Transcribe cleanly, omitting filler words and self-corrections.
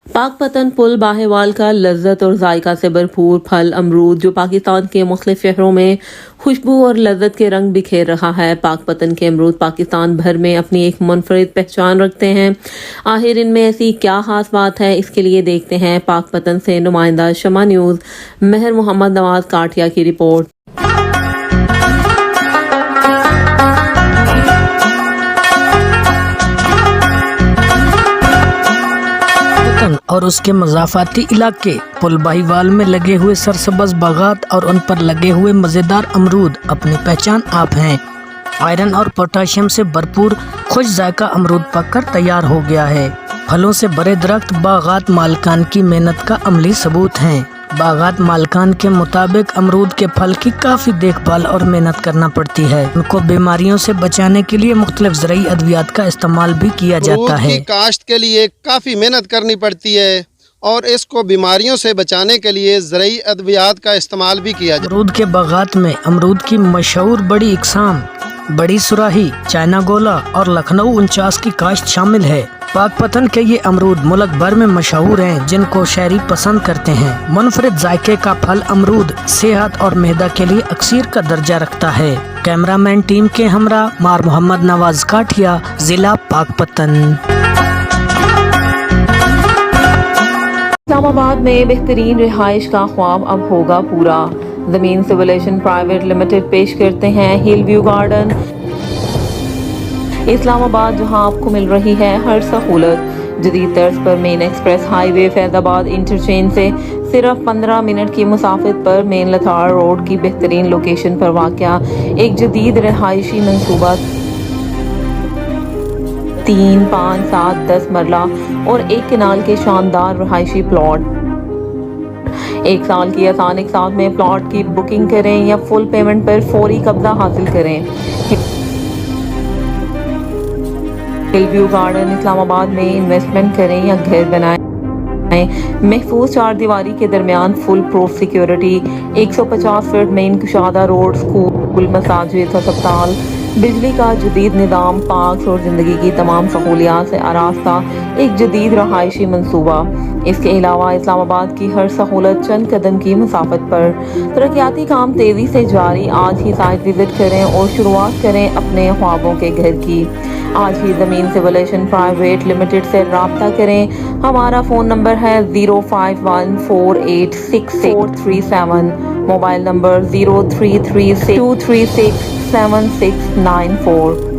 पाकपतन पुल बाहेवाल का लज्जत और जायका से भरपूर फल अमरूद जो पाकिस्तान के मुख्तलिफ शहरों में खुशबू और लज्जत के रंग बिखेर रहा है। पाकपतन के अमरूद पाकिस्तान भर में अपनी एक मुनफरिद पहचान रखते हैं। आखिर इनमें ऐसी क्या खास बात है, इसके लिए देखते हैं पाकपतन से नुमाइंदा शमा न्यूज़ महर मोहम्मद नवाज काठिया की रिपोर्ट। और उसके मज़ाफ़ाती इलाके पुल बाहीवाल में लगे हुए सरसब्ज़ बागात और उन पर लगे हुए मज़ेदार अमरूद अपनी पहचान आप हैं। आयरन और पोटाशियम से भरपूर खुश जायका अमरूद पककर तैयार हो गया है। फलों से भरे दरख्त बागात मालिकान की मेहनत का अमली सबूत हैं। बागात मालिकान के मुताबिक अमरूद के फल की काफ़ी देखभाल और मेहनत करना पड़ती है। उनको बीमारियों से बचाने के लिए मुख्तलिफ ज़रूरी अद्वियात का इस्तेमाल भी किया जाता है। काश्त के लिए काफ़ी मेहनत करनी पड़ती है और इसको बीमारियों से बचाने के लिए ज़रूरी अद्वियात का इस्तेमाल भी किया जाता है। अमरूद के बागात में अमरूद की मशहूर बड़ी इकसाम, बड़ी सुराही, चाइना गोला और लखनऊ 49 की काश्त शामिल है। पाकपतन के ये अमरूद मुल्क भर में मशहूर हैं, जिनको शहरी पसंद करते हैं। मुनफरिद जायके का फल अमरूद सेहत और मैदा के लिए अक्सीर का दर्जा रखता है। कैमरामैन टीम के हमरा मार मोहम्मद नवाज काठिया, जिला पाकपतन। इस्लामाबाद में बेहतरीन रिहाइश का ख्वाब अब होगा पूरा। ज़मीन सिविलाइजेशन प्राइवेट लिमिटेड पेश करते हैं हिल व्यू गार्डन इस्लामाबाद, जहां आपको मिल रही है हर सहूलत। जदीद तर्ज पर main express highway Faizabad interchange से सिर्फ 15 मिनट की मुसाफत पर मेन लथार रोड की बेहतरीन लोकेशन पर वाक़या एक जदीद रहायशी मनसूबा 3, 5, 7, 10 मरला और एक कनाल के शानदार रहायशी प्लॉट। 1 साल की आसान एक साथ में प्लॉट की बुकिंग करें या फुल पेमेंट पर फौरी कब्जा हासिल करें। हिल व्यू गार्डन इस्लामाबाद में इन्वेस्टमेंट करें या घर बनाएं। महफूज 4 दीवारी के दरमियान full proof security, 150 feet main कुशादा रोड, स्कूल, मसाजिद, अस्पताल, बिजली का जदीद निज़ाम, पार्क्स और ज़िंदगी की तमाम सहूलियात से आरास्ता एक जदीद रहायशी मनसूबा। इसके अलावा इस्लामाबाद की हर सहूलत चंद कदम की मुसाफत पर। तरक्याती काम तेज़ी से जारी। आज ही साइट विजिट करें और शुरुआत करें अपने ख्वाबों के घर की। आज ही ज़मीन सिविलाइजेशन प्राइवेट लिमिटेड से रब्ता करें। हमारा फ़ोन नंबर है 05148664437, मोबाइल नंबर 033623679694।